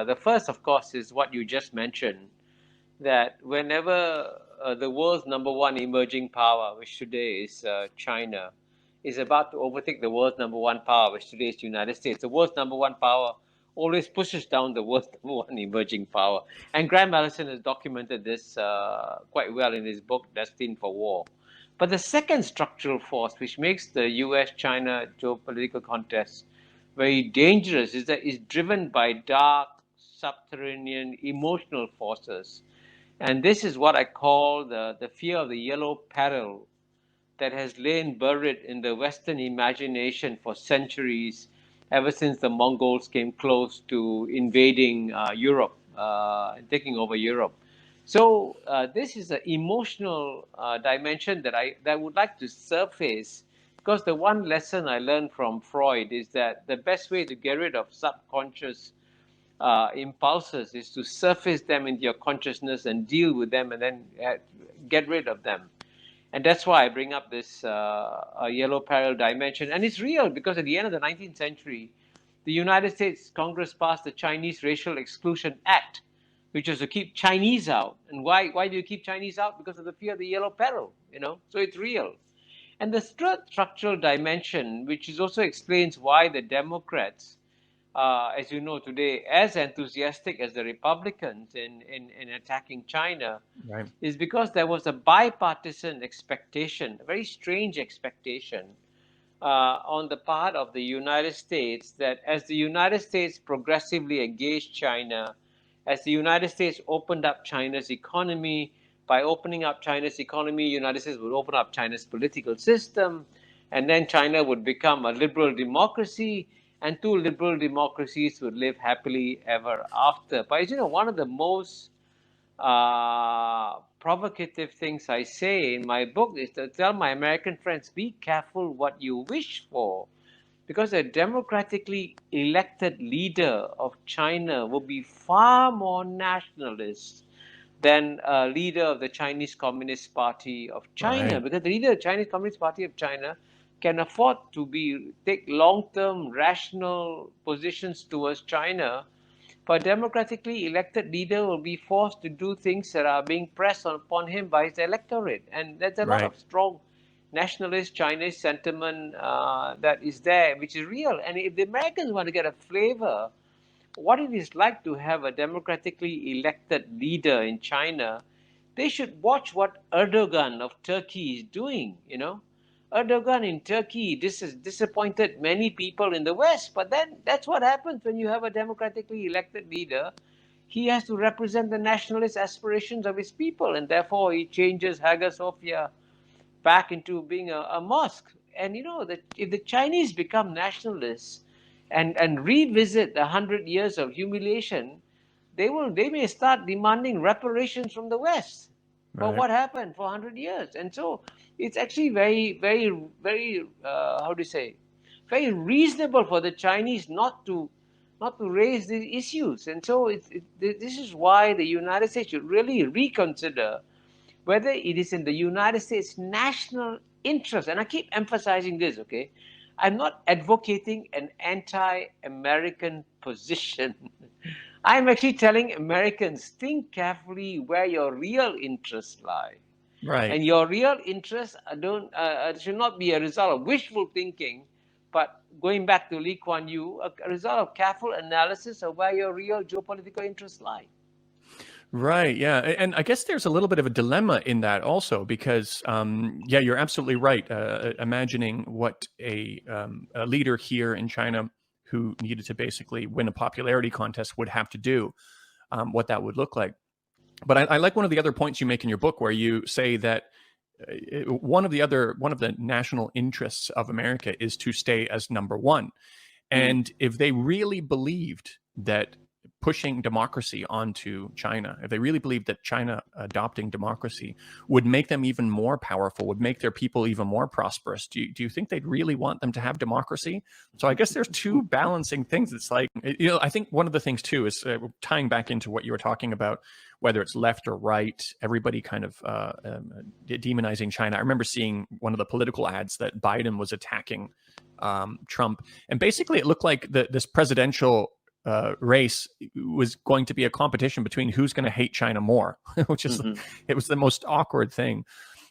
The first, of course, is what you just mentioned, that whenever the world's number one emerging power, which today is China, is about to overtake the world's number one power, which today is the United States, the world's number one power always pushes down the world's number one emerging power. And Graham Allison has documented this quite well in his book, Destined for War. But the second structural force, which makes the US-China geopolitical contest very dangerous, is that it's driven by dark, subterranean, emotional forces. And this is what I call the fear of the yellow peril that has lain buried in the Western imagination for centuries, ever since the Mongols came close to invading Europe, taking over Europe. So this is an emotional dimension that would like to surface, because the one lesson I learned from Freud is that the best way to get rid of subconscious impulses is to surface them into your consciousness and deal with them, and then get rid of them. And that's why I bring up this yellow peril dimension. And it's real, because at the end of the 19th century, the United States Congress passed the Chinese Racial Exclusion Act, which was to keep Chinese out. And why do you keep Chinese out? Because of the fear of the yellow peril, So it's real. And the third structural dimension, which is also explains why the Democrats, as you know today, as enthusiastic as the Republicans in attacking China, Right. is because there was a bipartisan expectation, a very strange expectation on the part of the United States, that as the United States progressively engaged China, as the United States opened up China's economy, by opening up China's economy, United States would open up China's political system, and then China would become a liberal democracy, and two liberal democracies would live happily ever after. But one of the most provocative things I say in my book is to tell my American friends, be careful what you wish for, because a democratically elected leader of China will be far more nationalist than a leader of the Chinese Communist Party of China, Right. because the leader of the Chinese Communist Party of China can afford to take long-term rational positions towards China. But a democratically elected leader will be forced to do things that are being pressed upon him by his electorate. And there's a lot Right. of strong nationalist Chinese sentiment that is there, which is real. And if the Americans want to get a flavor what it is like to have a democratically elected leader in China, they should watch what Erdogan of Turkey is doing. Erdogan in Turkey, this has disappointed many people in the West, but then that's what happens when you have a democratically elected leader. He has to represent the nationalist aspirations of his people, and therefore he changes Hagia Sophia back into being a mosque. And that if the Chinese become nationalists and revisit 100 years of humiliation, they may start demanding reparations from the West for Right. what happened for 100 years. And so it's actually very, very, very how do you say, very reasonable for the Chinese not to raise these issues. And so this is why the United States should really reconsider whether it is in the United States national interest. And I keep emphasizing this, okay? I'm not advocating an anti-American position. I'm actually telling Americans, think carefully where your real interests lie. Right. And your real interests should not be a result of wishful thinking, but going back to Lee Kuan Yew, a result of careful analysis of where your real geopolitical interests lie. Right. Yeah. And I guess there's a little bit of a dilemma in that also, because, yeah, you're absolutely right. Imagining what a leader here in China who needed to basically win a popularity contest would have to do, what that would look like. But I like one of the other points you make in your book, where you say that one of the national interests of America is to stay as number one. And if they really believed that pushing democracy onto China, if they really believed that China adopting democracy would make them even more powerful, would make their people even more prosperous, do you think they'd really want them to have democracy? So I guess there's two balancing things. It's like, I think one of the things too is tying back into what you were talking about, whether it's left or right, everybody kind of demonizing China. I remember seeing one of the political ads that Biden was attacking Trump, and basically it looked like this presidential race was going to be a competition between who's going to hate China more, which is, it was the most awkward thing.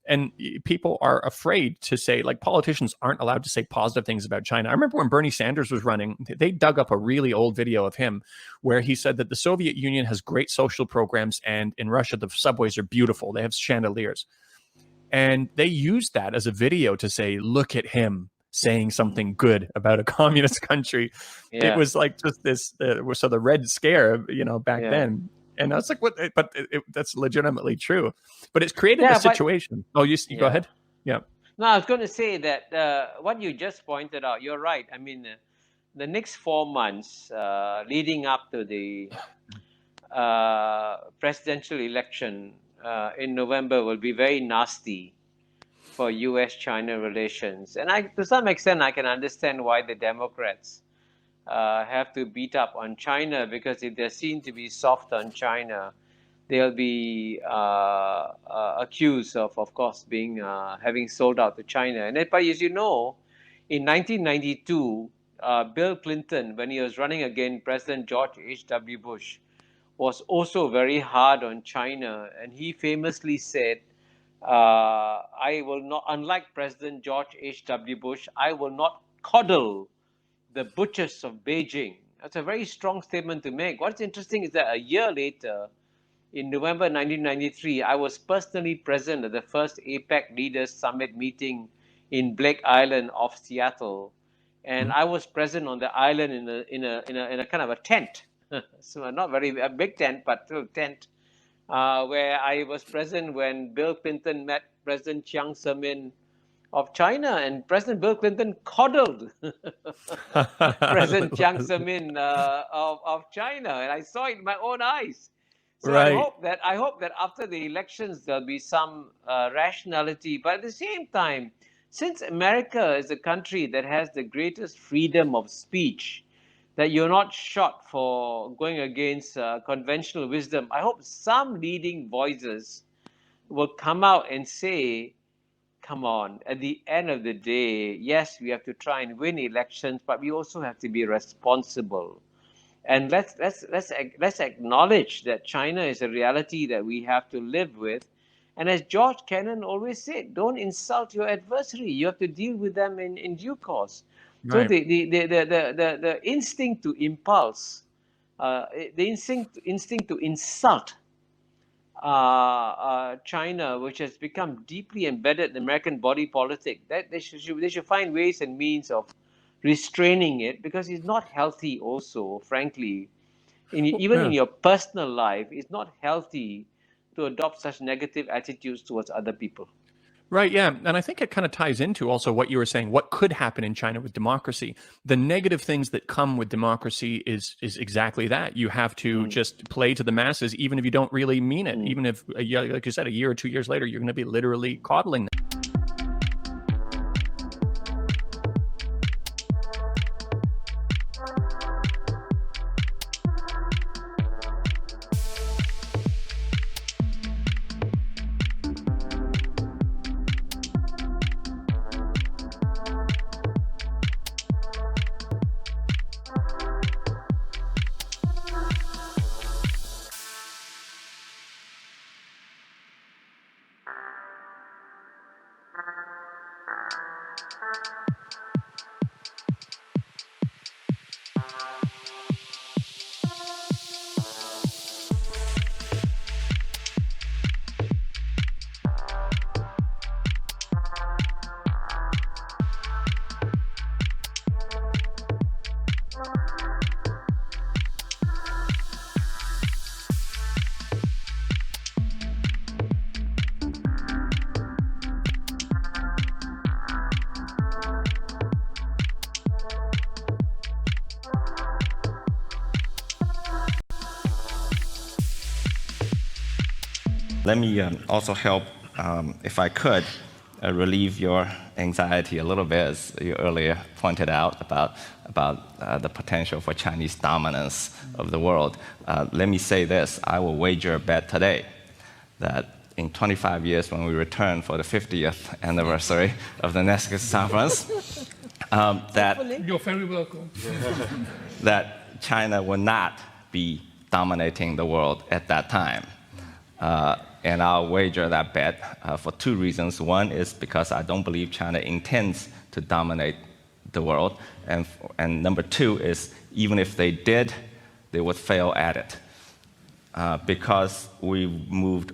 And people are afraid to say, like, politicians aren't allowed to say positive things about China. I remember when Bernie Sanders was running, they dug up a really old video of him where he said that the Soviet Union has great social programs, and in Russia, the subways are beautiful. They have chandeliers. And they used that as a video to say, look at him saying something good about a communist country. It was like just this, so the Red Scare, back then. And I was like, what? But that's legitimately true. But it's created a situation. Oh, you go ahead. Yeah. No, I was going to say that what you just pointed out, you're right. I mean, the next 4 months leading up to the presidential election in November will be very nasty for U.S.-China relations. And to some extent, I can understand why the Democrats have to beat up on China, because if they're seen to be soft on China, they'll be accused of course, being having sold out to China. And but as you know, in 1992, Bill Clinton, when he was running against President George H.W. Bush, was also very hard on China, and he famously said, I will not, unlike President George H.W. Bush, I will not coddle the butchers of Beijing. That's a very strong statement to make. What's interesting is that a year later, in November 1993, I was personally present at the first APEC Leaders Summit meeting in Blake Island off Seattle, and I was present on the island in a kind of a tent, so not a big tent, but still a tent, where I was present when Bill Clinton met President Chiang Zemin of China, and President Bill Clinton coddled President Chiang Zemin of China, and I saw it in my own eyes. So I hope that after the elections there'll be some rationality, but at the same time, since America is a country that has the greatest freedom of speech, that you're not shot for going against conventional wisdom, I hope some leading voices will come out and say, come on, at the end of the day, yes, we have to try and win elections, but we also have to be responsible. And let's acknowledge that China is a reality that we have to live with. And as George Kennan always said, don't insult your adversary. You have to deal with them in due course. Right. So the instinct to impulse, the instinct to insult China, which has become deeply embedded in American body politic, that they should find ways and means of restraining it, because it's not healthy also, frankly. Even in your personal life, it's not healthy to adopt such negative attitudes towards other people. Right, yeah. And I think it kind of ties into also what you were saying, what could happen in China with democracy. The negative things that come with democracy is exactly that. You have to just play to the masses, even if you don't really mean it. Even if, like you said, a year or 2 years later, you're going to be literally coddling them. Let me also help, if I could, relieve your anxiety a little bit, as you earlier pointed out about the potential for Chinese dominance of the world. Let me say this: I will wager a bet today that in 25 years, when we return for the 50th anniversary of the Nexus conference, that you're very welcome. that China will not be dominating the world at that time. And I'll wager that bet for two reasons. One is because I don't believe China intends to dominate the world. And number two is, even if they did, they would fail at it. Because we've moved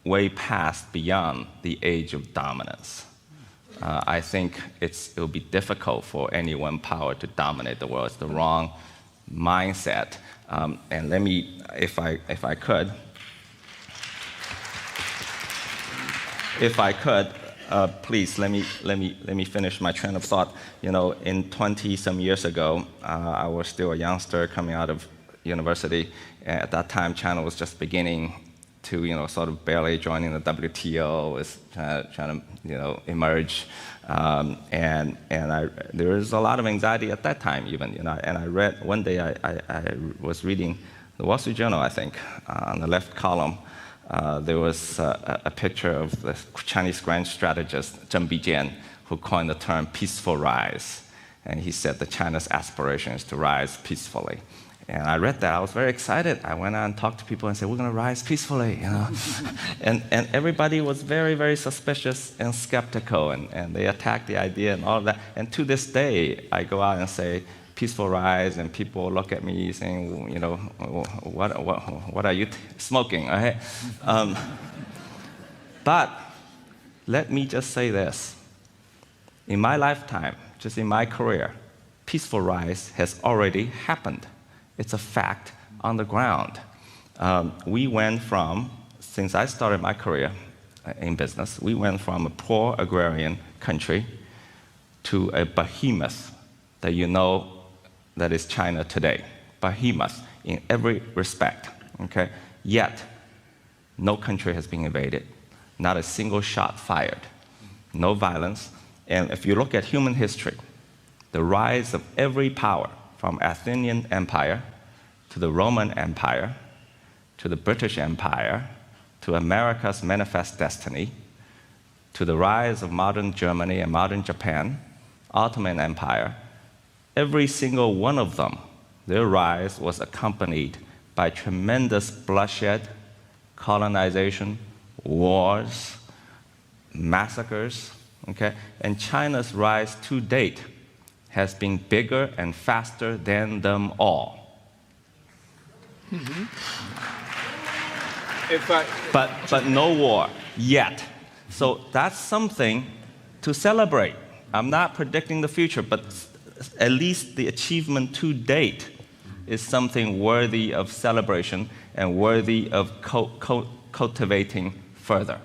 way past beyond the age of dominance. I think it'll be difficult for any one power to dominate the world. It's the wrong mindset. And let me, if I could, please let me finish my train of thought. You know, in 20-some years ago, I was still a youngster coming out of university. At that time, China was just beginning to, sort of barely joining the WTO, was trying to, emerge. And there was a lot of anxiety at that time, even. And I read one day, I was reading the Wall Street Journal, I think, on the left column. There was a picture of the Chinese grand strategist Zheng Bijian, who coined the term peaceful rise. And he said that China's aspiration is to rise peacefully. And I read that. I was very excited. I went out and talked to people and said, we're going to rise peacefully. and everybody was very, very suspicious and skeptical. And they attacked the idea and all of that. And to this day, I go out and say, peaceful rise, and people look at me saying, what are you smoking? Okay? But let me just say this. In my lifetime, just in my career, peaceful rise has already happened. It's a fact on the ground. We went from, since I started my career in business, we went from a poor agrarian country to a behemoth that that is China today. Behemoth in every respect, okay? Yet, no country has been invaded, not a single shot fired, no violence. And if you look at human history, the rise of every power, from Athenian Empire to the Roman Empire to the British Empire to America's manifest destiny to the rise of modern Germany and modern Japan, Ottoman Empire, every single one of them, their rise was accompanied by tremendous bloodshed, colonization, wars, massacres, okay? And China's rise to date has been bigger and faster than them all. Mm-hmm. But no war yet. So that's something to celebrate. I'm not predicting the future, but at least the achievement to date is something worthy of celebration and worthy of cultivating further.